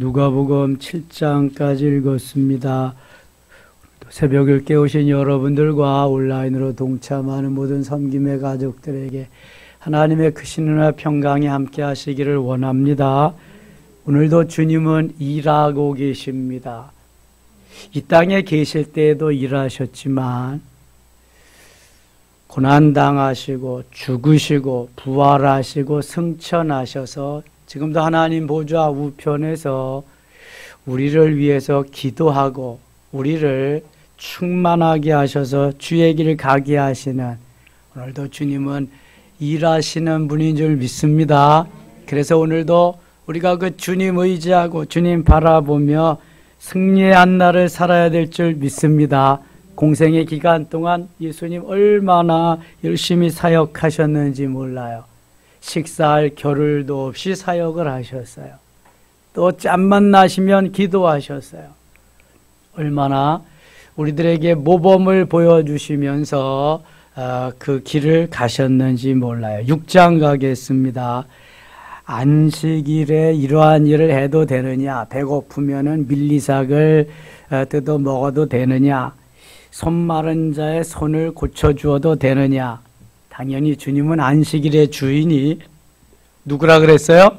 누가복음 7장까지 읽었습니다. 새벽을 깨우신 여러분들과 온라인으로 동참하는 모든 섬김의 가족들에게 하나님의 크신 은혜와 평강이 함께 하시기를 원합니다. 오늘도 주님은 일하고 계십니다. 이 땅에 계실 때에도 일하셨지만 고난당하시고 죽으시고 부활하시고 승천하셔서 지금도 하나님 보좌 우편에서 우리를 위해서 기도하고 우리를 충만하게 하셔서 주의 길 가게 하시는, 오늘도 주님은 일하시는 분인 줄 믿습니다. 그래서 오늘도 우리가 그 주님 의지하고 주님 바라보며 승리의 한 날을 살아야 될 줄 믿습니다. 공생의 기간 동안 예수님 얼마나 열심히 사역하셨는지 몰라요. 식사할 겨를도 없이 사역을 하셨어요. 또 짬만 나시면 기도하셨어요. 얼마나 우리들에게 모범을 보여주시면서 그 길을 가셨는지 몰라요. 6장 가겠습니다. 안식일에 이러한 일을 해도 되느냐? 배고프면은 밀리삭을 뜯어 먹어도 되느냐? 손 마른 자의 손을 고쳐주어도 되느냐? 당연히 주님은 안식일의 주인이 누구라 그랬어요?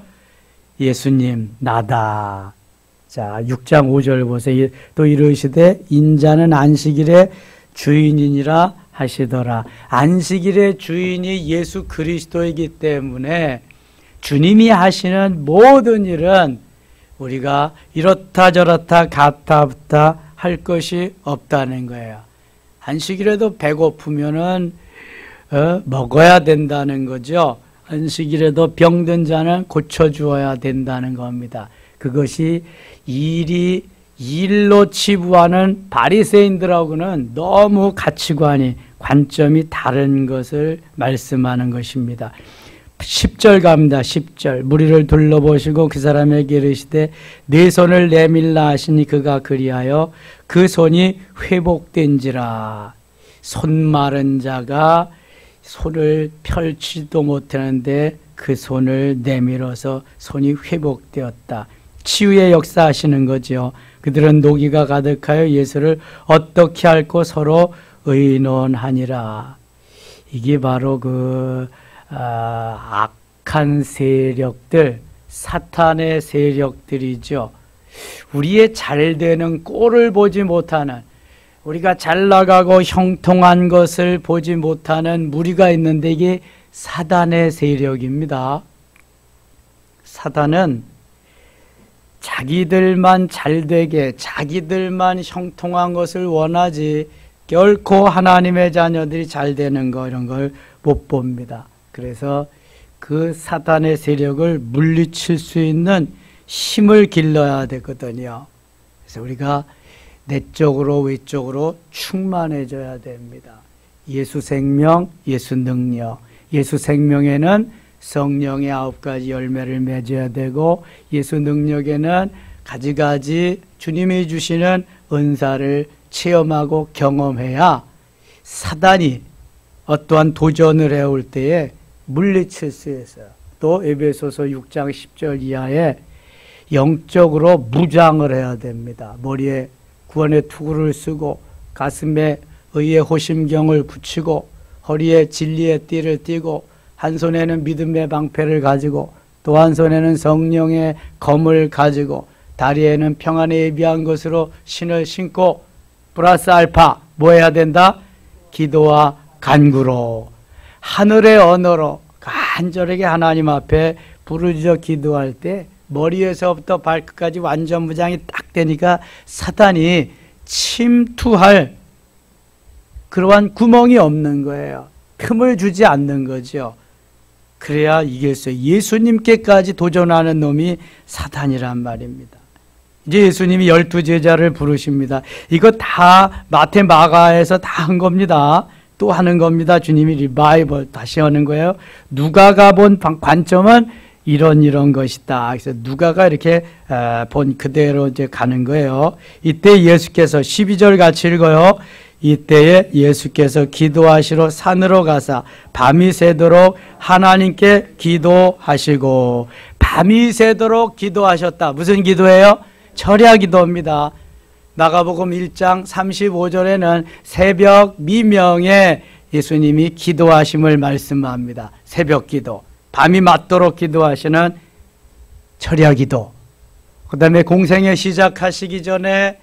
예수님, 나다. 자, 6장 5절 보세요. 또 이르시되 인자는 안식일의 주인이니라 하시더라. 안식일의 주인이 예수 그리스도이기 때문에 주님이 하시는 모든 일은 우리가 이렇다 저렇다 가타부타 할 것이 없다는 거예요. 안식일에도 배고프면은 먹어야 된다는 거죠. 안식일에도 병든 자는 고쳐주어야 된다는 겁니다. 그것이 일로 치부하는 바리새인들하고는 너무 가치관이, 관점이 다른 것을 말씀하는 것입니다. 10절 갑니다. 10절. 무리를 둘러보시고 그 사람에게 이르시되 네 손을 내밀라 하시니 그가 그리하여 그 손이 회복된지라. 손 마른 자가 손을 펼치도 못하는데 그 손을 내밀어서 손이 회복되었다. 치유의 역사 하시는 거죠. 그들은 노기가 가득하여 예수를 어떻게 할고 서로 의논하니라. 이게 바로 악한 세력들, 사탄의 세력들이죠. 우리의 잘되는 꼴을 보지 못하는, 우리가 잘 나가고 형통한 것을 보지 못하는 무리가 있는데 이게 사단의 세력입니다. 사단은 자기들만 잘되게, 자기들만 형통한 것을 원하지 결코 하나님의 자녀들이 잘되는 거 이런 걸 못 봅니다. 그래서 그 사단의 세력을 물리칠 수 있는 힘을 길러야 되거든요. 그래서 우리가 내적으로 외적으로 충만해져야 됩니다. 예수 생명, 예수 능력. 예수 생명에는 성령의 9가지 열매를 맺어야 되고, 예수 능력에는 가지가지 주님이 주시는 은사를 체험하고 경험해야 사단이 어떠한 도전을 해올 때에 물리칠 수 있어요. 또 에베소서 6장 10절 이하에 영적으로 무장을 해야 됩니다. 머리에 구원의 투구를 쓰고 가슴에 의의 호심경을 붙이고 허리에 진리의 띠를 띠고 한 손에는 믿음의 방패를 가지고 또 한 손에는 성령의 검을 가지고 다리에는 평안에 예비한 것으로 신을 신고 플러스 알파 뭐 해야 된다? 기도와 간구로 하늘의 언어로 간절하게 하나님 앞에 부르짖어 기도할 때 머리에서부터 발끝까지 완전 무장이 딱 되니까 사단이 침투할 그러한 구멍이 없는 거예요. 틈을 주지 않는 거죠. 그래야 이겼어요. 예수님께까지 도전하는 놈이 사단이란 말입니다. 이제 예수님이 12제자를 부르십니다. 이거 다 마태 마가에서 다 한 겁니다. 또 하는 겁니다. 주님이 리바이벌 다시 하는 거예요. 누가가 본 관점은 이런 것이다. 그래서 누가가 이렇게 본 그대로 이제 가는 거예요. 이때 예수께서 12절 같이 읽어요. 이때에 예수께서 기도하시러 산으로 가사 밤이 새도록 하나님께 기도하시고 밤이 새도록 기도하셨다. 무슨 기도예요? 철야 기도입니다. 마가복음 1장 35절에는 새벽 미명에 예수님이 기도하심을 말씀합니다. 새벽 기도, 밤이 맞도록 기도하시는 철야 기도. 그 다음에 공생애 시작하시기 전에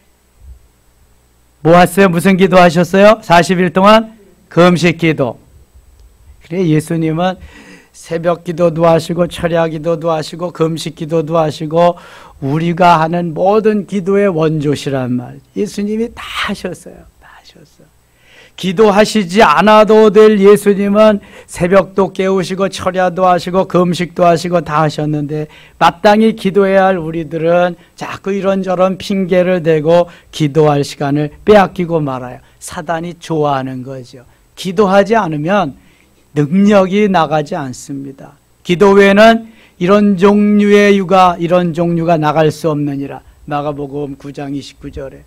뭐 하셨어요? 무슨 기도 하셨어요? 40일 동안 금식 기도. 그래, 예수님은 새벽 기도도 하시고 철야 기도도 하시고 금식 기도도 하시고 우리가 하는 모든 기도의 원조시란 말. 예수님이 다 하셨어요. 다 하셨어요. 기도하시지 않아도 될 예수님은 새벽도 깨우시고 철야도 하시고 금식도 하시고 다 하셨는데 마땅히 기도해야 할 우리들은 자꾸 이런저런 핑계를 대고 기도할 시간을 빼앗기고 말아요. 사단이 좋아하는 거죠. 기도하지 않으면 능력이 나가지 않습니다. 기도 외에는 이런 종류의 유가, 이런 종류가 나갈 수 없느니라. 마가복음 9장 29절에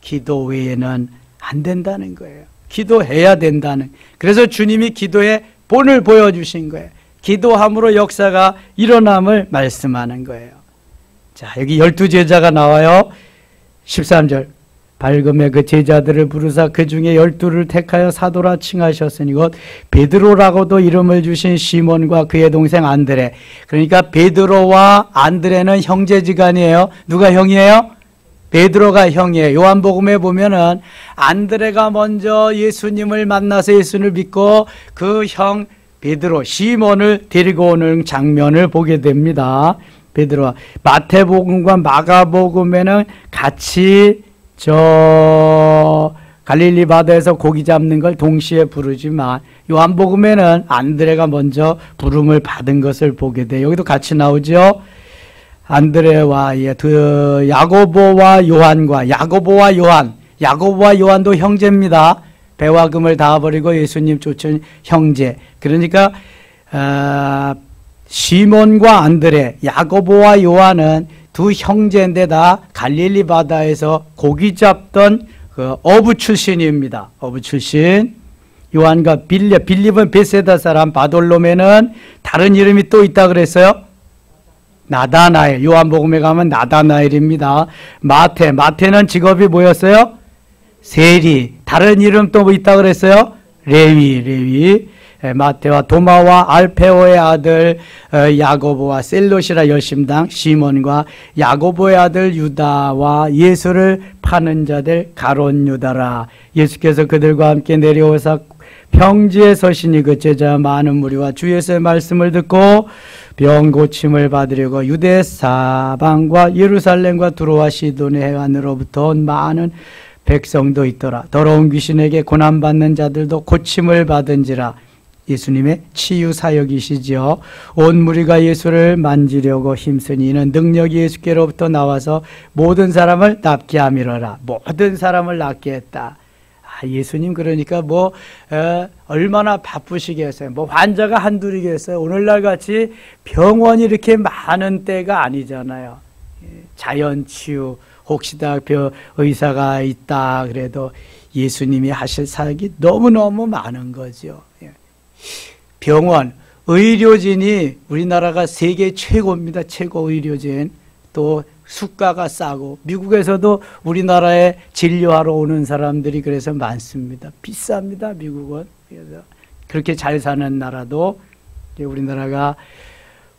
기도 외에는 안 된다는 거예요. 기도해야 된다는. 그래서 주님이 기도의 본을 보여주신 거예요. 기도함으로 역사가 일어남을 말씀하는 거예요. 자, 여기 12제자가 나와요. 13절. 밝음에 그 제자들을 부르사 그 중에 12를 택하여 사도라 칭하셨으니 곧 베드로라고도 이름을 주신 시몬과 그의 동생 안드레. 그러니까 베드로와 안드레는 형제지간이에요. 누가 형이에요? 베드로가 형이에요. 요한복음에 보면은 안드레가 먼저 예수님을 만나서 예수를 믿고 그 형 베드로 시몬을 데리고 오는 장면을 보게 됩니다. 베드로와 마태복음과 마가복음에는 같이 갈릴리 바다에서 고기 잡는 걸 동시에 부르지만 요한복음에는 안드레가 먼저 부름을 받은 것을 보게 돼요. 여기도 같이 나오죠. 안드레와 야고보와 요한과 야고보와 요한도 형제입니다. 배와 금을 다 버리고 예수님 쫓은 형제. 그러니까 시몬과 안드레, 야고보와 요한은 두 형제인데 다 갈릴리 바다에서 고기 잡던 그 어부 출신입니다. 어부 출신. 요한과 빌립은 베세다 사람, 바돌로메는 다른 이름이 또 있다 그랬어요. 나다나엘. 요한복음에 가면 나다나엘입니다. 마태는 직업이 뭐였어요? 세리. 다른 이름 또 뭐 있다 그랬어요? 레위. 마태와 도마와 알페오의 아들 야고보와 셀롯이라 열심당 시몬과 야고보의 아들 유다와 예수를 파는 자들 가롯 유다라. 예수께서 그들과 함께 내려오사 평지에 서시니 그 제자 많은 무리와 주 예수의 말씀을 듣고 병 고침을 받으려고 유대 사방과 예루살렘과 두로와 시돈의 해안으로부터 온 많은 백성도 있더라. 더러운 귀신에게 고난받는 자들도 고침을 받은지라. 예수님의 치유 사역이시죠. 온 무리가 예수를 만지려고 힘쓰니 이는 능력이 예수께로부터 나와서 모든 사람을 낫게 함이로라. 모든 사람을 낫게 했다. 예수님 그러니까 얼마나 바쁘시겠어요. 환자가 한둘이겠어요. 오늘날 같이 병원이 이렇게 많은 때가 아니잖아요. 자연치유, 혹시나 의사가 있다 그래도 예수님이 하실 사역이 너무너무 많은 거죠. 병원, 의료진이 우리나라가 세계 최고입니다. 최고 의료진. 또 수가가 싸고 미국에서도 우리나라에 진료하러 오는 사람들이 그래서 많습니다. 비쌉니다. 미국은. 그래서 그렇게 잘 사는 나라도 우리나라가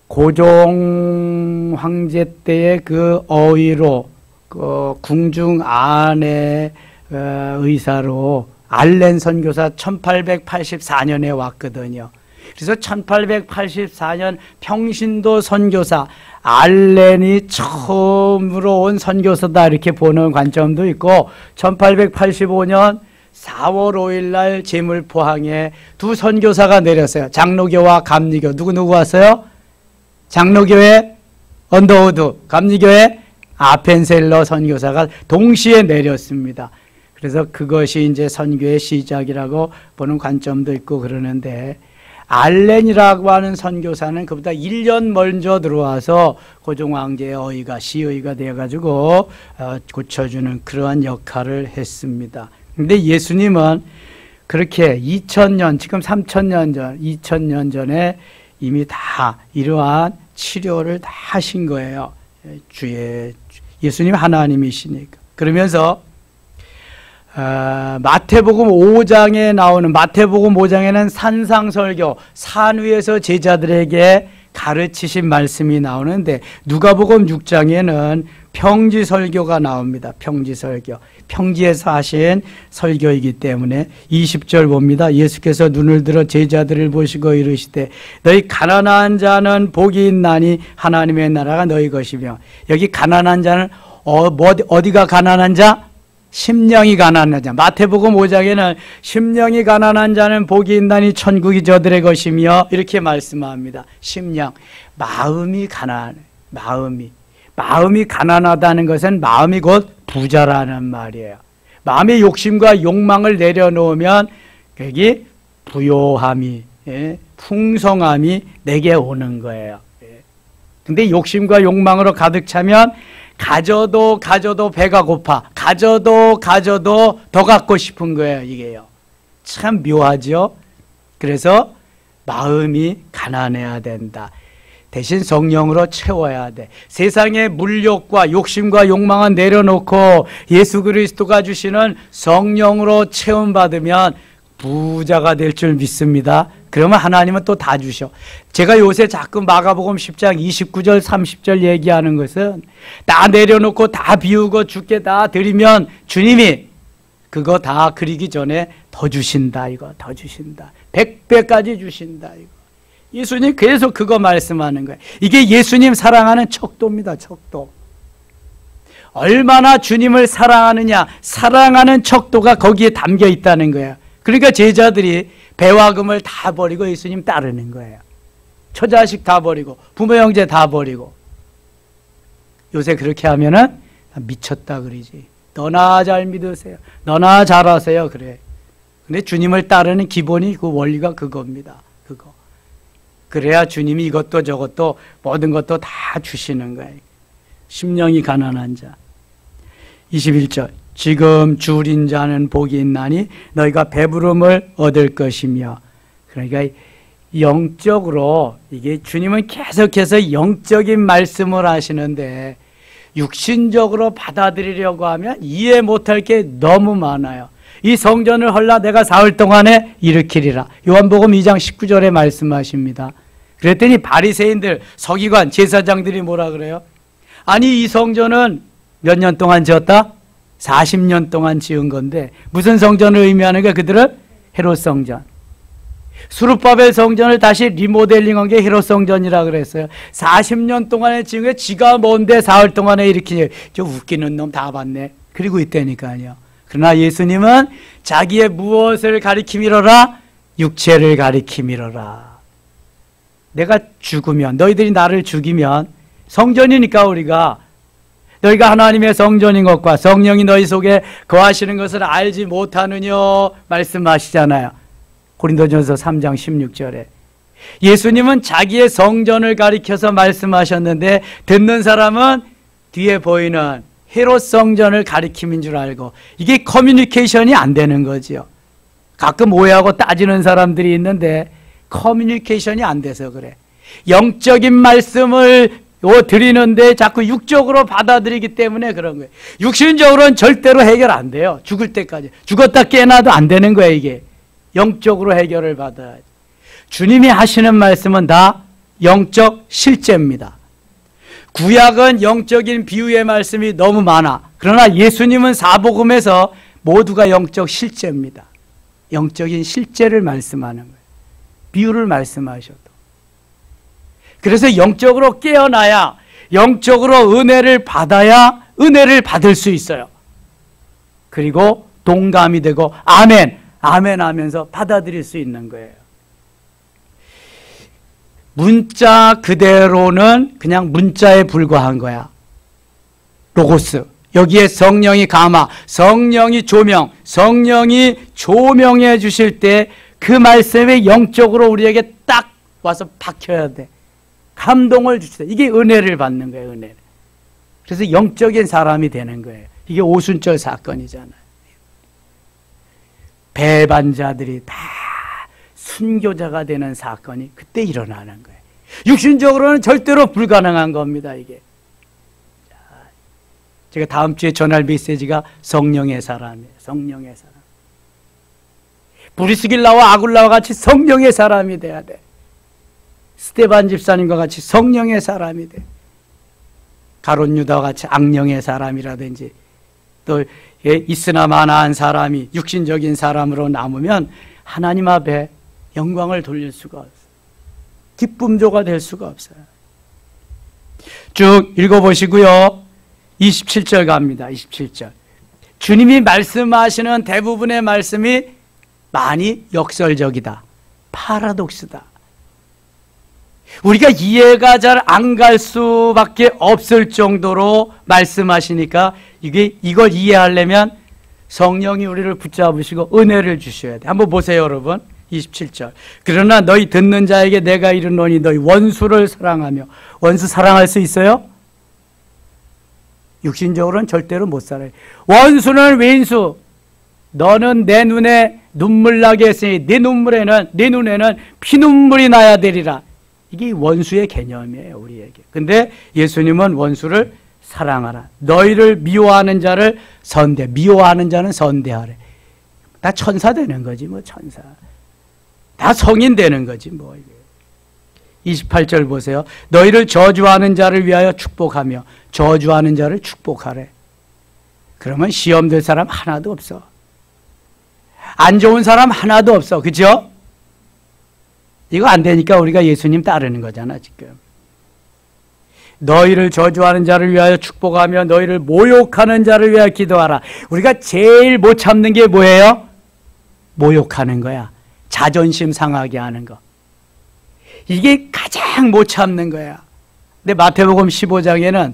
고종 황제 때의 그 어의로 그 궁중 안에 의사로 알렌 선교사 1884년에 왔거든요. 그래서 1884년 평신도 선교사 알렌이 처음으로 온 선교사다 이렇게 보는 관점도 있고 1885년 4월 5일 날 제물포항에 두 선교사가 내렸어요. 장로교와 감리교. 누구 왔어요? 장로교의 언더우드, 감리교의 아펜셀러 선교사가 동시에 내렸습니다. 그래서 그것이 이제 선교의 시작이라고 보는 관점도 있고 그러는데 알렌이라고 하는 선교사는 그보다 1년 먼저 들어와서 고종황제의 어의가 시의가 되어가지고 고쳐주는 그러한 역할을 했습니다. 근데 예수님은 그렇게 2000년, 지금 3000년 전, 2000년 전에 이미 다 이러한 치료를 다 하신 거예요. 예수님 하나님이시니까. 그러면서 마태복음 5장에 나오는, 마태복음 5장에는 산상설교, 산 위에서 제자들에게 가르치신 말씀이 나오는데, 누가복음 6장에는 평지설교가 나옵니다. 평지설교. 평지에서 하신 설교이기 때문에 20절 봅니다. 예수께서 눈을 들어 제자들을 보시고 이르시되 너희 가난한 자는 복이 있나니 하나님의 나라가 너희 것이며. 여기 가난한 자는 어디가 가난한 자? 심령이 가난한 자. 마태복음 5장에는 심령이 가난한 자는 복이 있나니 천국이 저들의 것이며 이렇게 말씀합니다. 심령, 마음이 가난해. 마음이 가난하다는 것은 마음이 곧 부자라는 말이에요. 마음의 욕심과 욕망을 내려놓으면 여기 부요함이, 풍성함이 내게 오는 거예요. 근데 욕심과 욕망으로 가득 차면 가져도 배가 고파, 가져도 더 갖고 싶은 거예요. 이게요. 참 묘하죠. 그래서 마음이 가난해야 된다. 대신 성령으로 채워야 돼. 세상의 물욕과 욕심과 욕망은 내려놓고 예수 그리스도가 주시는 성령으로 채움받으면 부자가 될 줄 믿습니다. 그러면 하나님은 또 다 주셔. 제가 요새 자꾸 마가복음 10장 29절 30절 얘기하는 것은 다 내려놓고 다 비우고 주께 다 드리면 주님이 그거 다 그리기 전에 더 주신다. 이거 더 주신다. 100배까지 주신다. 이거. 예수님 계속 그거 말씀하는 거예요. 이게 예수님 사랑하는 척도입니다. 척도. 얼마나 주님을 사랑하느냐, 사랑하는 척도가 거기에 담겨 있다는 거예요. 그러니까 제자들이 배와 금을 다 버리고 예수님 따르는 거예요. 처자식 다 버리고 부모 형제 다 버리고. 요새 그렇게 하면은 미쳤다 그러지. 너나 잘 믿으세요. 너나 잘하세요. 그래. 근데 주님을 따르는 기본이 그 원리가 그겁니다. 그거. 그래야 주님이 이것도 저것도 모든 것도 다 주시는 거예요. 심령이 가난한 자. 21절. 지금 줄인 자는 복이 있나니 너희가 배부름을 얻을 것이며. 그러니까 영적으로 이게 주님은 계속해서 영적인 말씀을 하시는데 육신적으로 받아들이려고 하면 이해 못할 게 너무 많아요. 이 성전을 헐라 내가 사흘 동안에 일으키리라. 요한복음 2장 19절에 말씀하십니다. 그랬더니 바리새인들, 서기관, 제사장들이 뭐라 그래요? 아니 이 성전은 몇 년 동안 지었다? 40년 동안 지은 건데 무슨 성전을 의미하는 게 그들은? 헤롯 성전. 수르바벨 성전을 다시 리모델링한 게 헤롯 성전이라 그랬어요. 40년 동안에 지은 게 지가 뭔데 사흘 동안에 일으키니. 저 웃기는 놈 다 봤네. 그리고 있다니까요. 그러나 예수님은 자기의 무엇을 가리킴이로라? 육체를 가리킴이로라. 내가 죽으면, 너희들이 나를 죽이면, 성전이니까 우리가 너희가 하나님의 성전인 것과 성령이 너희 속에 거하시는 것을 알지 못하느냐 말씀하시잖아요. 고린도전서 3장 16절에. 예수님은 자기의 성전을 가리켜서 말씀하셨는데 듣는 사람은 뒤에 보이는 헤롯 성전을 가리킴인 줄 알고 이게 커뮤니케이션이 안 되는 거지요. 가끔 오해하고 따지는 사람들이 있는데 커뮤니케이션이 안 돼서 그래. 영적인 말씀을 드리는데 자꾸 육적으로 받아들이기 때문에 그런 거예요. 육신적으로는 절대로 해결 안 돼요. 죽을 때까지. 죽었다 깨어나도 안 되는 거예요. 이게. 영적으로 해결을 받아야지. 주님이 하시는 말씀은 다 영적 실제입니다. 구약은 영적인 비유의 말씀이 너무 많아. 그러나 예수님은 사복음에서 모두가 영적 실제입니다. 영적인 실제를 말씀하는 거예요. 비유를 말씀하셔도. 그래서 영적으로 깨어나야, 영적으로 은혜를 받아야 은혜를 받을 수 있어요. 그리고 동감이 되고 아멘, 아멘 하면서 받아들일 수 있는 거예요. 문자 그대로는 그냥 문자에 불과한 거야. 로고스. 여기에 성령이 감화, 성령이 조명, 성령이 조명해 주실 때 그 말씀이 영적으로 우리에게 딱 와서 박혀야 돼. 감동을 주시다. 이게 은혜를 받는 거예요. 은혜를. 그래서 영적인 사람이 되는 거예요. 이게 오순절 사건이잖아요. 배반자들이 다 순교자가 되는 사건이 그때 일어나는 거예요. 육신적으로는 절대로 불가능한 겁니다, 이게. 제가 다음 주에 전할 메시지가 성령의 사람이에요. 성령의 사람. 브리스길라와 아굴라와 같이 성령의 사람이 돼야 돼. 스데반 집사님과 같이 성령의 사람이 돼. 가룟 유다와 같이 악령의 사람이라든지, 또 있으나 마나한 사람이 육신적인 사람으로 남으면 하나님 앞에 영광을 돌릴 수가 없어요. 기쁨조가 될 수가 없어요. 쭉 읽어보시고요. 27절 갑니다. 27절. 주님이 말씀하시는 대부분의 말씀이 많이 역설적이다. 파라독스다. 우리가 이해가 잘 안 갈 수밖에 없을 정도로 말씀하시니까 이걸 이해하려면 성령이 우리를 붙잡으시고 은혜를 주셔야 돼. 한번 보세요, 여러분. 27절. 그러나 너희 듣는 자에게 내가 이르노니 너희 원수를 사랑하며. 원수 사랑할 수 있어요? 육신적으로는 절대로 못 살아요. 원수는 왼수. 너는 내 눈에 눈물 나게 했으니 네 눈에는 피눈물이 나야 되리라. 이게 원수의 개념이에요, 우리에게. 근데 예수님은 원수를 사랑하라. 너희를 미워하는 자를 미워하는 자는 선대하래. 다 천사 되는 거지, 뭐, 천사. 다 성인 되는 거지, 뭐. 28절 보세요. 너희를 저주하는 자를 위하여 축복하며 저주하는 자를 축복하래. 그러면 시험 될 사람 하나도 없어. 안 좋은 사람 하나도 없어. 그죠? 이거 안 되니까 우리가 예수님 따르는 거잖아, 지금. 너희를 저주하는 자를 위하여 축복하며 너희를 모욕하는 자를 위하여 기도하라. 우리가 제일 못 참는 게 뭐예요? 모욕하는 거야. 자존심 상하게 하는 거. 이게 가장 못 참는 거야. 근데 마태복음 15장에는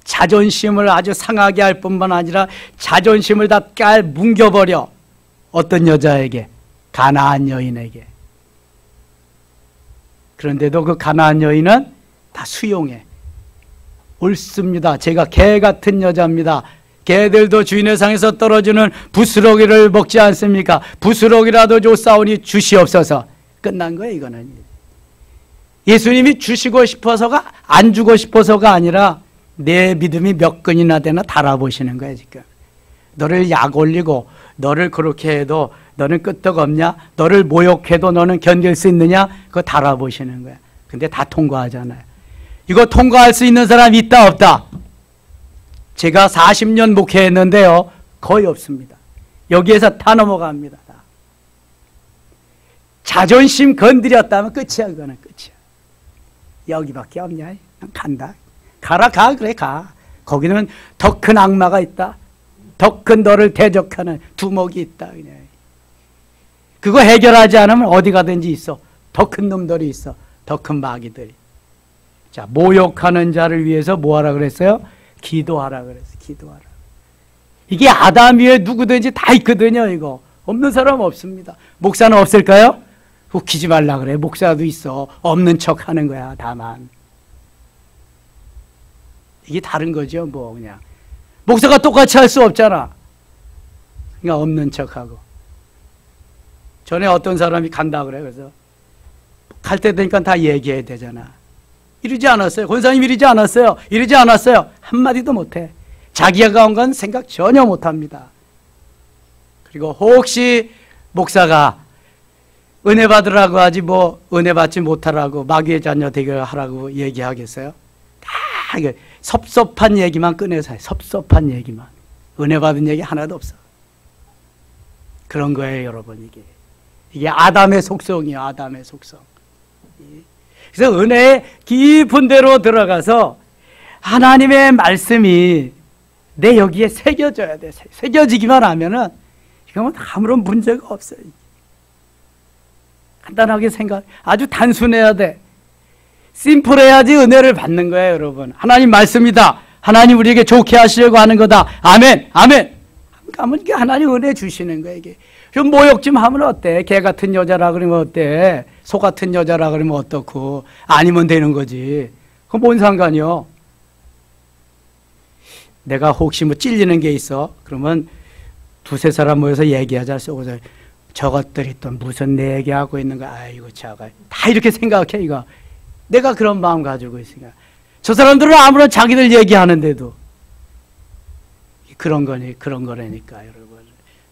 자존심을 아주 상하게 할 뿐만 아니라 자존심을 다 뭉겨버려. 어떤 여자에게? 가나안 여인에게. 그런데도 그 가나안 여인은 다 수용해. 옳습니다. 제가 개 같은 여자입니다. 개들도 주인의 상에서 떨어지는 부스러기를 먹지 않습니까? 부스러기라도 줬사오니 주시옵소서. 끝난 거예요, 이거는. 예수님이 주시고 싶어서가, 안 주고 싶어서가 아니라 내 믿음이 몇 근이나 되나 달아보시는 거예요, 지금. 너를 약 올리고 너를 그렇게 해도 너는 끄떡없냐? 너를 모욕해도 너는 견딜 수 있느냐? 그거 달아보시는 거야. 근데 다 통과하잖아요. 이거 통과할 수 있는 사람 있다 없다? 제가 40년 목회했는데요, 거의 없습니다. 여기에서 다 넘어갑니다. 다. 자존심 건드렸다면 끝이야. 그거는 끝이야. 여기밖에 없냐? 그냥 간다. 가라, 가. 그래, 가. 거기는 더 큰 악마가 있다. 더 큰 너를 대적하는 두목이 있다. 그냥. 그거 해결하지 않으면 어디 가든지 있어. 더 큰 놈들이 있어. 더 큰 마귀들이. 자, 모욕하는 자를 위해서 뭐 하라 그랬어요? 기도하라 그랬어요. 기도하라. 이게 아담 위에 누구든지 다 있거든요, 이거. 없는 사람 없습니다. 목사는 없을까요? 웃기지 말라 그래. 목사도 있어. 없는 척 하는 거야, 다만. 이게 다른 거죠, 뭐, 그냥. 목사가 똑같이 할 수 없잖아. 그러니까 없는 척 하고. 전에 어떤 사람이 간다 그래. 그래서 갈 때 되니까 다 얘기해야 되잖아. 이러지 않았어요. 권사님 이러지 않았어요. 이러지 않았어요. 한마디도 못해. 자기가 온 건 생각 전혀 못합니다. 그리고 혹시 목사가 은혜 받으라고 하지 뭐 은혜 받지 못하라고 마귀의 자녀 되게 하라고 얘기하겠어요? 다 섭섭한 얘기만 꺼내서 해. 섭섭한 얘기만. 은혜 받은 얘기 하나도 없어. 그런 거예요, 여러분. 이게 아담의 속성이에요. 아담의 속성. 그래서 은혜의 깊은 데로 들어가서 하나님의 말씀이 내 여기에 새겨져야 돼. 새겨지기만 하면은 이건 아무런 문제가 없어요. 간단하게 아주 단순해야 돼. 심플해야지 은혜를 받는 거예요, 여러분. 하나님 말씀이다. 하나님 우리에게 좋게 하시려고 하는 거다. 아멘, 아멘. 그러면 이게 하나님 은혜 주시는 거예요, 이게. 좀 모욕 좀 하면 어때? 개 같은 여자라 그러면 어때? 소 같은 여자라 그러면 어떻고? 아니면 되는 거지. 그건 뭔 상관이요? 내가 혹시 뭐 찔리는 게 있어? 그러면 두세 사람 모여서 얘기하자. 쏘고서 저것들이 또 무슨 내 얘기하고 있는 거야. 아이고, 차가. 다 이렇게 생각해, 이거. 내가 그런 마음 가지고 있으니까. 저 사람들은 아무런 자기들 얘기하는데도 그런 거라니까, 여러분.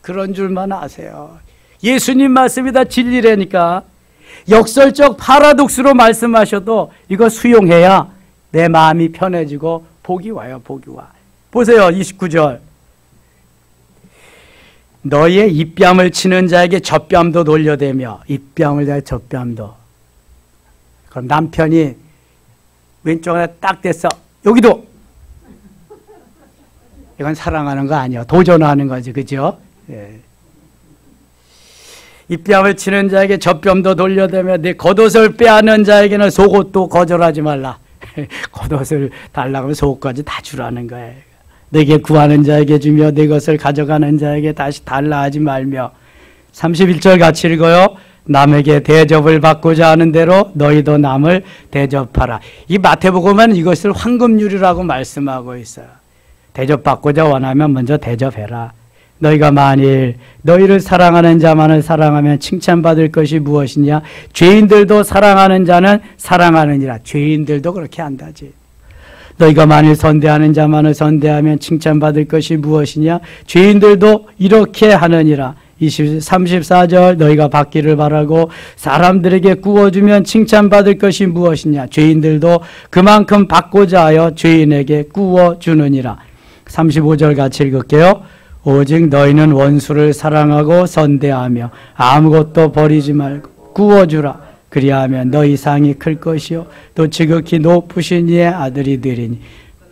그런 줄만 아세요. 예수님 말씀이 다 진리라니까. 역설적 파라독스로 말씀하셔도 이거 수용해야 내 마음이 편해지고 복이 와요, 복이 와. 보세요, 29절. 너의 입뺨을 치는 자에게 젖뺨도 돌려대며, 입뺨을 대해 젖뺨도. 그럼 남편이 왼쪽에 딱 댔어. 여기도. 이건 사랑하는 거 아니야. 도전하는 거지, 그죠? 예. 입뺨을 치는 자에게 젖뺨도 돌려대며 내 겉옷을 빼앗는 자에게는 속옷도 거절하지 말라. 겉옷을 달라고 하면 속옷까지 다 주라는 거예요. 내게 구하는 자에게 주며 내 것을 가져가는 자에게 다시 달라 하지 말며. 31절 같이 읽어요. 남에게 대접을 받고자 하는 대로 너희도 남을 대접하라. 이 마태복음은 이것을 황금률이라고 말씀하고 있어요. 대접받고자 원하면 먼저 대접해라. 너희가 만일 너희를 사랑하는 자만을 사랑하면 칭찬받을 것이 무엇이냐? 죄인들도 사랑하는 자는 사랑하느니라. 죄인들도 그렇게 한다지. 너희가 만일 선대하는 자만을 선대하면 칭찬받을 것이 무엇이냐? 죄인들도 이렇게 하느니라. 34절 너희가 받기를 바라고 사람들에게 구워주면 칭찬받을 것이 무엇이냐? 죄인들도 그만큼 받고자 하여 죄인에게 구워주느니라. 35절 같이 읽을게요. 오직 너희는 원수를 사랑하고 선대하며 아무것도 버리지 말고 구워주라. 그리하면 너희 상이 클 것이요 또 지극히 높으신 이의 아들이 되리니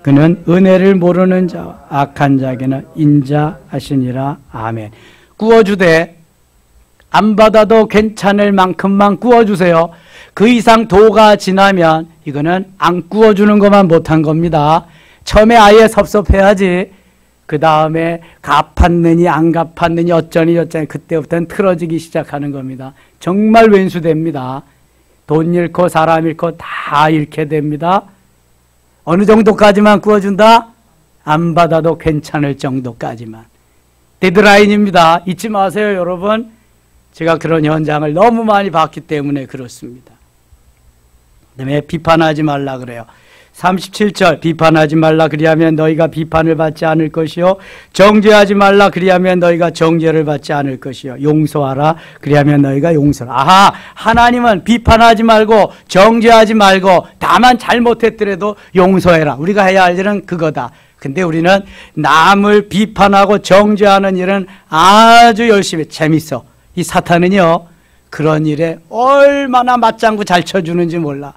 그는 은혜를 모르는 자와 악한 자에게는 인자하시니라. 아멘. 구워주되 안 받아도 괜찮을 만큼만 구워주세요. 그 이상 도가 지나면 이거는 안 구워주는 것만 못한 겁니다. 처음에 아예 섭섭해야지. 그 다음에 갚았느니 안 갚았느니 어쩌니 그때부터는 틀어지기 시작하는 겁니다. 정말 왼수됩니다. 돈 잃고 사람 잃고 다 잃게 됩니다. 어느 정도까지만 구워준다? 안 받아도 괜찮을 정도까지만. 데드라인입니다. 잊지 마세요, 여러분. 제가 그런 현장을 너무 많이 봤기 때문에 그렇습니다. 그다음에 비판하지 말라 그래요. 37절 비판하지 말라 그리하면 너희가 비판을 받지 않을 것이요 정죄하지 말라 그리하면 너희가 정죄를 받지 않을 것이요 용서하라 그리하면 너희가 용서하라. 아하, 하나님은 비판하지 말고 정죄하지 말고 다만 잘못했더라도 용서해라. 우리가 해야 할 일은 그거다. 근데 우리는 남을 비판하고 정죄하는 일은 아주 열심히 재밌어. 이 사탄은요 그런 일에 얼마나 맞장구 잘 쳐주는지 몰라.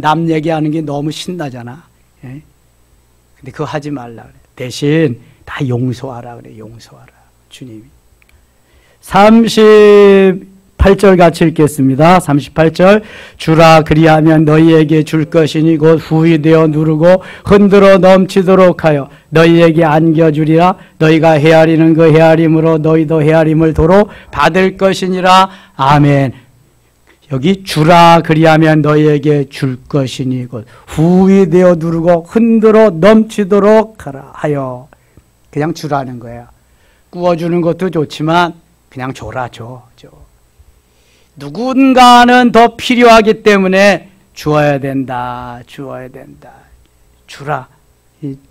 남 얘기하는 게 너무 신나잖아. 예? 근데 그거 하지 말라 그래. 대신 다 용서하라 그래. 용서하라. 주님이. 38절 같이 읽겠습니다. 38절 주라 그리하면 너희에게 줄 것이니 곧 후히 되어 누르고 흔들어 넘치도록 하여 너희에게 안겨주리라. 너희가 헤아리는 그 헤아림으로 너희도 헤아림을 도로 받을 것이니라. 아멘. 여기 주라 그리하면 너희에게 줄 것이니 곧 후히 되어 누르고 흔들어 넘치도록 하라 하여. 그냥 주라는 거야. 구워주는 것도 좋지만 그냥 줘라. 줘. 누군가는 더 필요하기 때문에 주어야 된다. 주어야 된다. 주라.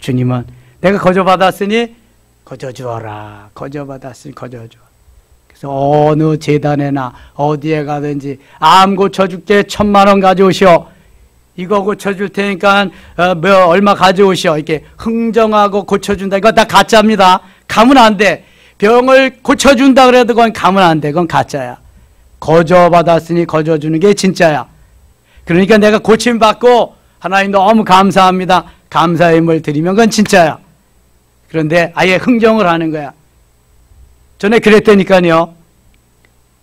주님은 내가 거저 받았으니 거저 주어라. 거저 받았으니 거저 줘. 그래서 어느 재단에나 어디에 가든지 암 고쳐줄게 1,000만 원 가져오시오. 이거 고쳐줄 테니까 얼마 가져오시오. 이렇게 흥정하고 고쳐준다. 이거 다 가짜입니다. 가면 안 돼. 병을 고쳐준다 그래도 그건 가면 안 돼. 그건 가짜야. 거저 받았으니 거저 주는 게 진짜야. 그러니까 내가 고침받고 하나님 너무 감사합니다. 감사의 힘을 드리면 그건 진짜야. 그런데 아예 흥정을 하는 거야. 전에 그랬다니까요.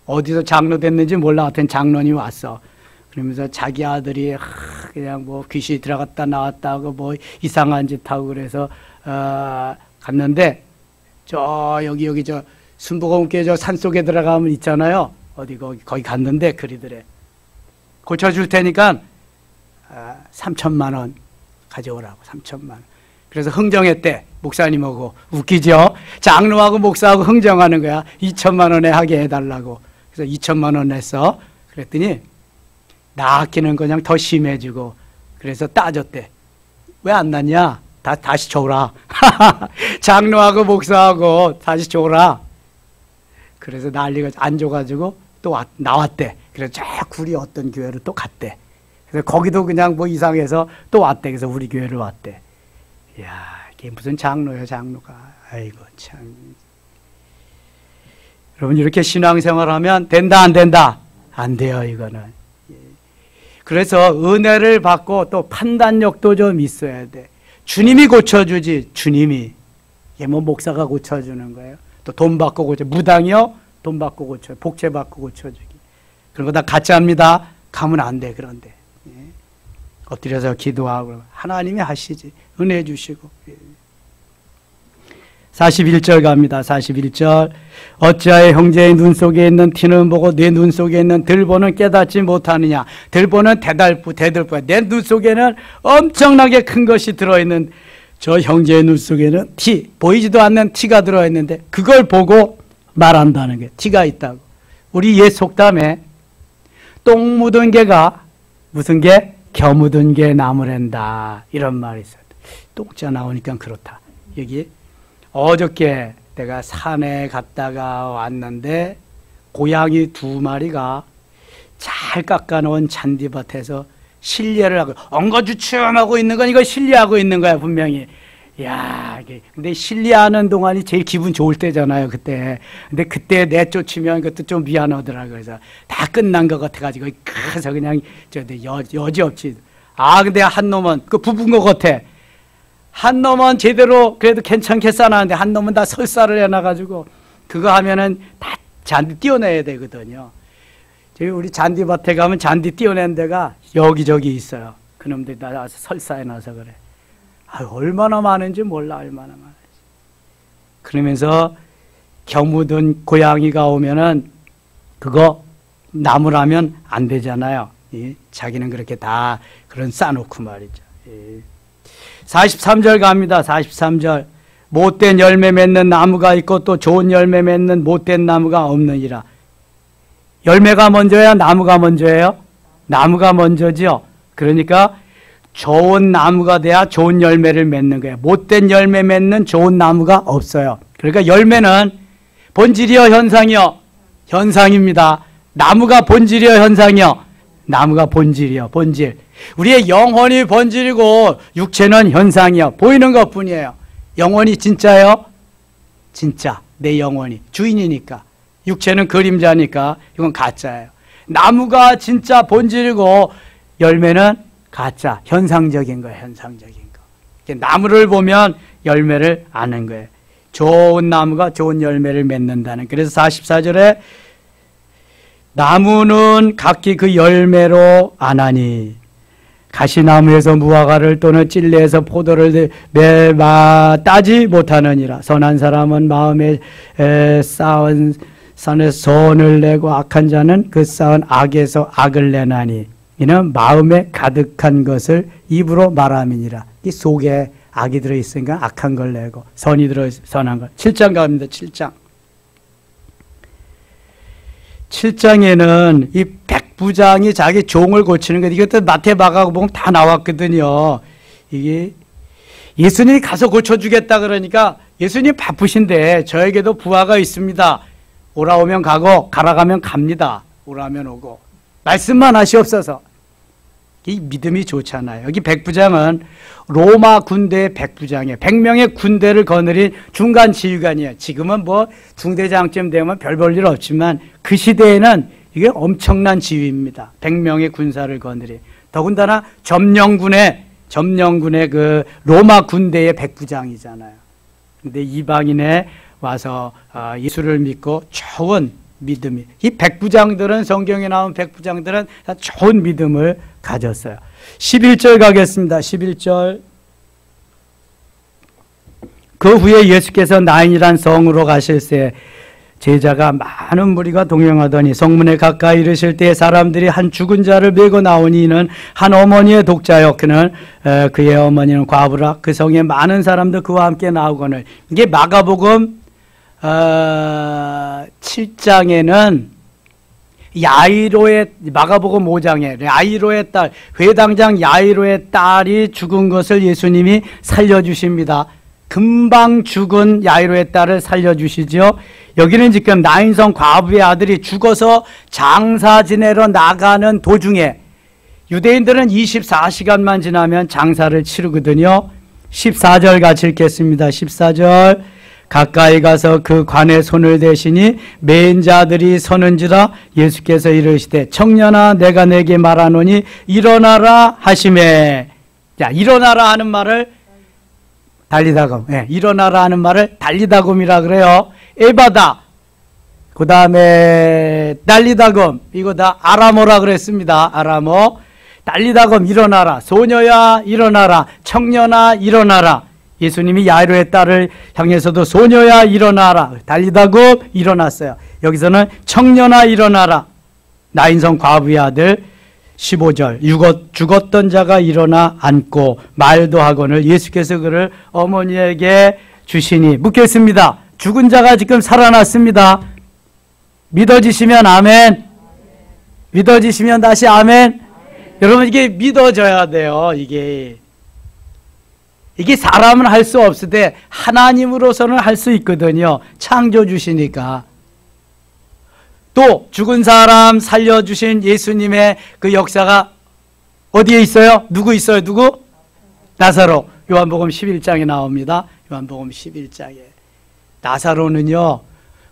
어디서 장로 됐는지 몰라. 하여튼 장로님이 왔어. 그러면서 자기 아들이 그냥 뭐 귀신이 들어갔다 나왔다 하고 뭐 이상한 짓 하고 그래서 갔는데 여기 저 순복음교회 저 산속에 들어가면 있잖아요. 어디 거기 갔는데 그리더래. 고쳐줄 테니까 3,000만 원 가져오라고. 3,000만 원. 그래서 흥정했대. 목사님하고. 웃기죠? 장로하고 목사하고 흥정하는 거야. 2,000만 원에 하게 해달라고. 그래서 2,000만 원 냈어. 그랬더니 낳기는 그냥 더 심해지고 그래서 따졌대. 왜 안 낳냐? 다시 줘라. 장로하고 목사하고 다시 줘라. 그래서 난리가 안 줘가지고 또 나왔대. 그래서 저 구리 어떤 교회로 또 갔대. 그래서 거기도 그냥 뭐 이상해서 또 왔대. 그래서 우리 교회로 왔대. 이야, 이게 무슨 장로야, 장로가. 아이고, 참. 여러분, 이렇게 신앙생활 하면 된다, 안 된다? 안 돼요, 이거는. 그래서 은혜를 받고 또 판단력도 좀 있어야 돼. 주님이 고쳐주지, 주님이. 이게 뭐 목사가 고쳐주는 거예요. 또 돈 받고 고쳐. 무당이요? 돈 받고 고쳐. 복채 받고 고쳐주기. 그런 거 다 가짜입니다. 가면 안 돼, 그런데. 예. 엎드려서 기도하고. 하나님이 하시지. 은혜 주시고. 예. 41절 갑니다. 41절. 어찌하여 형제의 눈 속에 있는 티는 보고 내 눈 속에 있는 들보는 깨닫지 못하느냐. 들보는 대들보야. 내 눈 속에는 엄청나게 큰 것이 들어있는 저 형제의 눈 속에는 티, 보이지도 않는 티가 들어있는데 그걸 보고 말한다는 게 티가 있다고. 우리 옛 속담에 똥 묻은 개가 무슨 개? 겨 묻은 개 나무랜다. 이런 말이 있어요. 똥자 나오니까 그렇다. 여기 어저께 내가 산에 갔다가 왔는데 고양이 2마리가 잘 깎아놓은 잔디밭에서 실례를 하고 엉거주춤하고 있는 건 이거 실례하고 있는 거야 분명히. 야, 근데 실례하는 동안이 제일 기분 좋을 때잖아요 그때. 근데 그때 내쫓으면 그것도 좀 미안하더라고요. 그래서 다 끝난 것 같아가지고 그래서 그냥 여지없이. 아, 근데 한 놈은 그 부분 것 같아. 한 놈은 제대로 그래도 괜찮게 싸놨는데 한 놈은 다 설사를 해놔가지고 그거 하면은 다 잔디 띄워내야 되거든요. 저희 우리 잔디밭에 가면 잔디 띄워낸 데가 여기저기 있어요. 그놈들이 다 설사해놔서 그래. 아유, 얼마나 많은지 몰라. 얼마나 많은지. 그러면서 겨묻은 고양이가 오면은 그거 나무라면 안 되잖아요. 예? 자기는 그렇게 다 그런 싸놓고 말이죠. 예. 43절 갑니다. 43절. 못된 열매 맺는 나무가 있고 또 좋은 열매 맺는 못된 나무가 없느니라. 열매가 먼저야 나무가 먼저예요? 나무가 먼저죠. 그러니까 좋은 나무가 돼야 좋은 열매를 맺는 거예요. 못된 열매 맺는 좋은 나무가 없어요. 그러니까 열매는 본질이요 현상이요? 현상입니다. 나무가 본질이요 현상이요? 나무가 본질이요 본질. 우리의 영혼이 본질이고 육체는 현상이요. 보이는 것뿐이에요. 영혼이 진짜예요? 진짜. 내 영혼이 주인이니까. 육체는 그림자니까 이건 가짜예요. 나무가 진짜 본질이고 열매는 가짜. 현상적인 거예요. 현상적인 거. 나무를 보면 열매를 아는 거예요. 좋은 나무가 좋은 열매를 맺는다는. 그래서 44절에 나무는 각기 그 열매로 아나니 가시나무에서 무화과를 또는 찔레에서 포도를 따지 못하느니라. 선한 사람은 마음에 쌓은 산에 선을 내고 악한 자는 그 쌓은 악에서 악을 내나니 이는 마음에 가득한 것을 입으로 말함이니라. 이 속에 악이 들어있으니까 악한 걸 내고 선이 들어있으면 선한 걸. 7장 갑니다. 7장. 7장에는 이 백부장이 자기 종을 고치는 것, 이것도 마태마가고 보면 다 나왔거든요. 이게 예수님이 가서 고쳐주겠다 그러니까 예수님 바쁘신데 저에게도 부하가 있습니다. 오라 오면 가고 가라 가면 갑니다. 오라면 오고. 말씀만 하시옵소서. 이 믿음이 좋잖아요. 여기 백부장은 로마 군대의 백부장이에요. 100명의 군대를 거느린 중간 지휘관이에요. 지금은 뭐 중대장쯤 되면 별 볼 일 없지만 그 시대에는 이게 엄청난 지휘입니다. 100명의 군사를 거느린. 더군다나 점령군의 그 로마 군대의 백부장이잖아요. 근데 이방인에 와서 예수를 믿고 좋은 믿음이, 이 백부장들은, 성경에 나온 백부장들은 다 좋은 믿음을 가졌어요. 11절 가겠습니다. 11절. 그 후에 예수께서 나인이란 성으로 가실새 제자가 많은 무리가 동행하더니 성문에 가까이 이르실 때 사람들이 한 죽은 자를 메고 나오니 이는 한 어머니의 독자요. 그의 어머니는 과부라. 그 성에 많은 사람들 그와 함께 나오거늘. 이게 마가복음 7장에는 야이로의 마가복음 5장에 야이로의 딸, 회당장 야이로의 딸이 죽은 것을 예수님이 살려주십니다. 금방 죽은 야이로의 딸을 살려주시죠. 여기는 지금 나인성 과부의 아들이 죽어서 장사 지내러 나가는 도중에, 유대인들은 24시간만 지나면 장사를 치르거든요. 14절 같이 읽겠습니다. 14절. 가까이 가서 그 관에 손을 대시니 매인 자들이 서는지라 예수께서 이르시되 청년아 내가 내게 말하노니 일어나라 하시매. 자, 일어나라 하는 말을 달리다금, 일어나라 하는 말을 달리다금이라 그래요. 에바다, 그 다음에 달리다금, 이거 다 아람어라 그랬습니다. 아람어. 달리다금 일어나라, 소녀야 일어나라, 청년아 일어나라. 예수님이 야이로의 딸을 향해서도 소녀야 일어나라, 달리다금 일어났어요. 여기서는 청년아 일어나라. 나인성 과부의 아들 15절. 죽었던 자가 일어나 앉고 말도 하거늘 예수께서 그를 어머니에게 주시니. 묻겠습니다. 죽은 자가 지금 살아났습니다. 믿어지시면 아멘. 믿어지시면 다시 아멘. 여러분, 이게 믿어져야 돼요. 이게 사람은 할 수 없을 때 하나님으로서는 할 수 있거든요. 창조주시니까. 또 죽은 사람 살려주신 예수님의 그 역사가 어디에 있어요? 누구 있어요? 누구? 나사로. 요한복음 11장에 나옵니다. 요한복음 11장에. 나사로는요,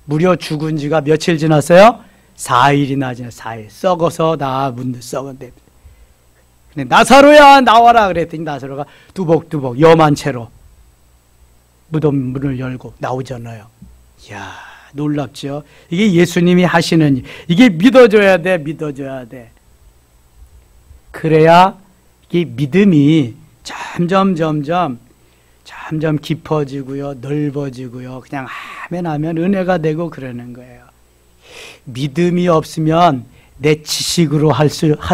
무려 죽은 지가 며칠 지났어요? 4일이나 지났어요. 4일. 썩어서 다 썩었는데. 근데 나사로야 나와라 그랬더니 나사로가 뚜벅뚜벅 염한 채로 무덤 문을 열고 나오잖아요. 이야, 놀랍죠? 이게 예수님이 하시는 일. 이게 믿어줘야 돼. 믿어줘야 돼. 그래야 이게 믿음이 점점 깊어지고요, 넓어지고요. 그냥 하면 은혜가 되고 그러는 거예요. 믿음이 없으면 내 지식으로 할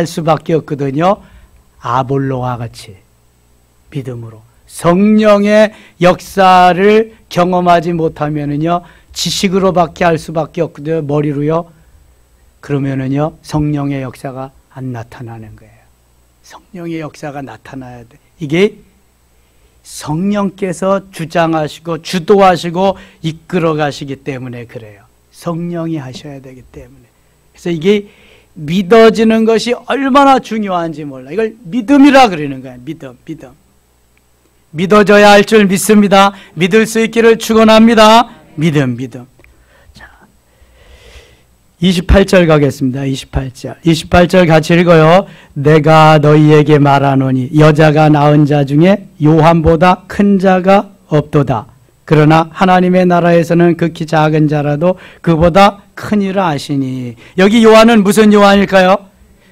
수밖에 없거든요. 아볼로와 같이 믿음으로. 성령의 역사를 경험하지 못하면은요, 지식으로밖에 할 수밖에 없거든요. 머리로요. 그러면은요, 성령의 역사가 안 나타나는 거예요. 성령의 역사가 나타나야 돼. 이게 성령께서 주장하시고 주도하시고 이끌어 가시기 때문에 그래요. 성령이 하셔야 되기 때문에. 그래서 이게 믿어지는 것이 얼마나 중요한지 몰라. 이걸 믿음이라 그러는 거예요. 믿음. 믿어져야 할 줄 믿습니다. 믿을 수 있기를 축원합니다. 믿음. 자, 28절 가겠습니다. 28절 같이 읽어요. 내가 너희에게 말하노니 여자가 낳은 자 중에 요한보다 큰 자가 없도다. 그러나 하나님의 나라에서는 극히 작은 자라도 그보다 큰 일을 아시니. 여기 요한은 무슨 요한일까요?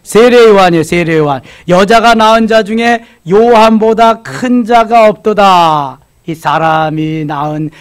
세례 요한이에요. 세례 요한. 여자가 낳은 자 중에 요한보다 큰 자가 없도다. 이 사람이 낳은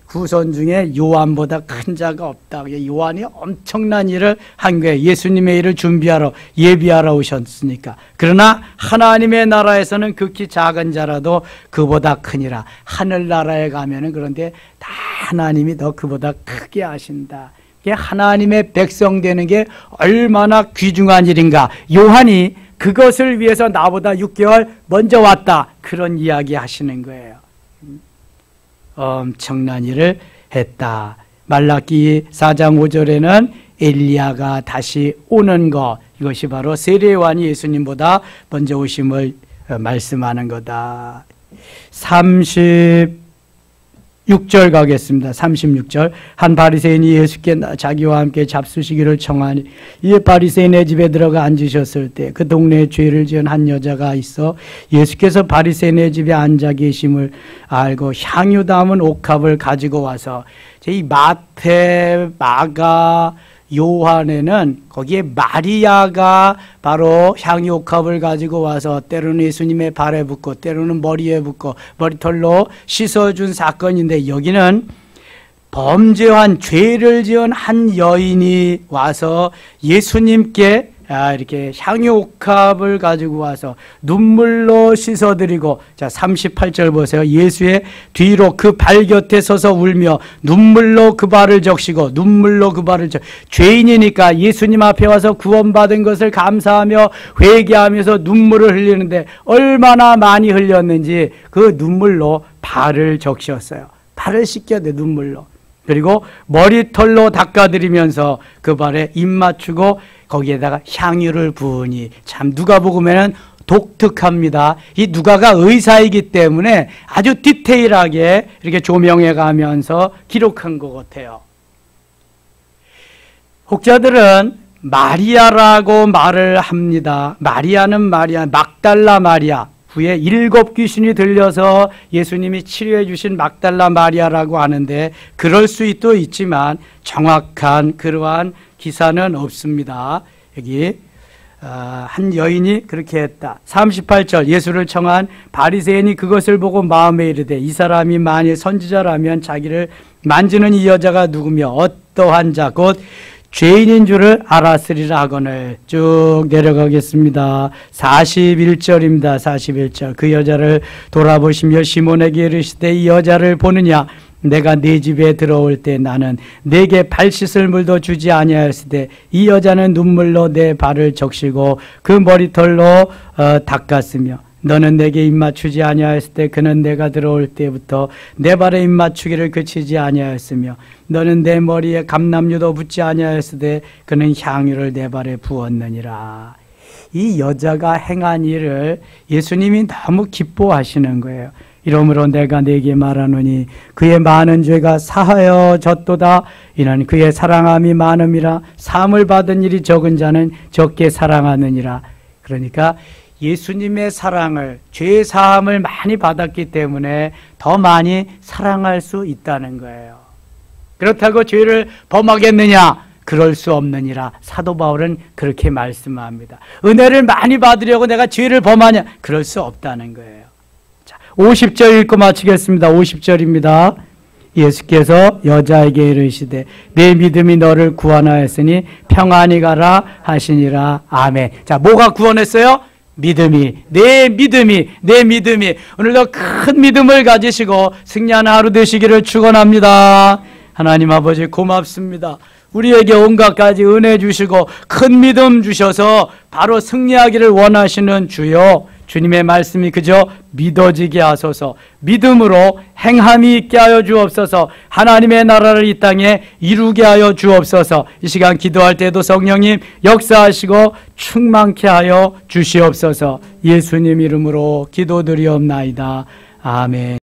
후손 중에 요한보다 큰 자가 없다. 요한이 엄청난 일을 한 거예요. 예수님의 일을 준비하러, 예비하러 오셨으니까. 그러나 하나님의 나라에서는 극히 작은 자라도 그보다 크니라. 하늘나라에 가면은 그런데 다 하나님이 더 그보다 크게 하신다. 하나님의 백성 되는 게 얼마나 귀중한 일인가. 요한이 그것을 위해서 나보다 6개월 먼저 왔다. 그런 이야기 하시는 거예요. 엄청난 일을 했다. 말라기 4장 5절에는 엘리야가 다시 오는 것, 이것이 바로 세례 요한이 예수님보다 먼저 오심을 말씀하는 거다. 36절 가겠습니다. 36절. 한 바리새인이 예수께 자기와 함께 잡수시기를 청하니 이에 바리새인의 집에 들어가 앉으셨을 때 그 동네에 죄를 지은 한 여자가 있어 예수께서 바리새인의 집에 앉아 계심을 알고 향유 담은 옥합을 가지고 와서, 이 마태, 마가, 요한에는 거기에 마리아가 바로 향유 옥합을 가지고 와서 때로는 예수님의 발에 붓고 때로는 머리에 붓고 머리털로 씻어준 사건인데, 여기는 범죄한 죄를 지은 한 여인이 와서 예수님께 이렇게 향유옥합을 가지고 와서 눈물로 씻어드리고, 자 38절 보세요. 예수의 뒤로 그 발 곁에 서서 울며 눈물로 그 발을 적시고, 눈물로 그 발을 죄인이니까 예수님 앞에 와서 구원받은 것을 감사하며 회개하면서 눈물을 흘리는데 얼마나 많이 흘렸는지 그 눈물로 발을 적셨어요. 발을 씻겨야 돼, 눈물로. 그리고 머리털로 닦아드리면서 그 발에 입 맞추고 거기에다가 향유를 부으니, 참 누가복음에는 독특합니다. 이 누가가 의사이기 때문에 아주 디테일하게 이렇게 조명해 가면서 기록한 것 같아요. 혹자들은 마리아라고 말을 합니다. 마리아는 막달라 마리아. 후에 7 귀신이 들려서 예수님이 치료해 주신 막달라 마리아라고 하는데, 그럴 수도 있지만 정확한 그러한 기사는 없습니다. 여기 한 여인이 그렇게 했다. 38절 예수를 청한 바리새인이 그것을 보고 마음에 이르되, 이 사람이 만일 선지자라면 자기를 만지는 이 여자가 누구며 어떠한 자 곧 죄인인 줄을 알았으리라 하거늘. 쭉 내려가겠습니다. 41절입니다. 41절. 그 여자를 돌아보시며 시몬에게 이르시되, 이 여자를 보느냐? 내가 네 집에 들어올 때 나는 내게 발 씻을 물도 주지 아니하였을 때 이 여자는 눈물로 내 발을 적시고 그 머리털로 닦았으며, 너는 내게 입 맞추지 아니하였을 때 그는 내가 들어올 때부터 내 발에 입 맞추기를 그치지 아니하였으며, 너는 내 머리에 감람유도 붓지 아니하였을 때 그는 향유를 내 발에 부었느니라. 이 여자가 행한 일을 예수님이 너무 기뻐하시는 거예요. 이러므로 내가 네게 말하노니 그의 많은 죄가 사하여졌도다. 이는 그의 사랑함이 많음이라. 사함을 받은 일이 적은 자는 적게 사랑하느니라. 그러니까 예수님의 사랑을, 죄 사함을 많이 받았기 때문에 더 많이 사랑할 수 있다는 거예요. 그렇다고 죄를 범하겠느냐? 그럴 수 없느니라. 사도 바울은 그렇게 말씀합니다. 은혜를 많이 받으려고 내가 죄를 범하냐? 그럴 수 없다는 거예요. 자, 50절 읽고 마치겠습니다. 50절입니다. 예수께서 여자에게 이르시되, 내 믿음이 너를 구원하였으니 평안히 가라 하시니라. 아멘. 자, 뭐가 구원했어요? 믿음이. 내 믿음이. 오늘도 큰 믿음을 가지시고 승리하는 하루 되시기를 축원합니다. 하나님 아버지 고맙습니다. 우리에게 온갖 가지 은혜 주시고 큰 믿음 주셔서 바로 승리하기를 원하시는 주여, 주님의 말씀이 그저 믿어지게 하소서. 믿음으로 행함이 있게 하여 주옵소서. 하나님의 나라를 이 땅에 이루게 하여 주옵소서. 이 시간 기도할 때도 성령님 역사하시고 충만케 하여 주시옵소서. 예수님 이름으로 기도드리옵나이다. 아멘.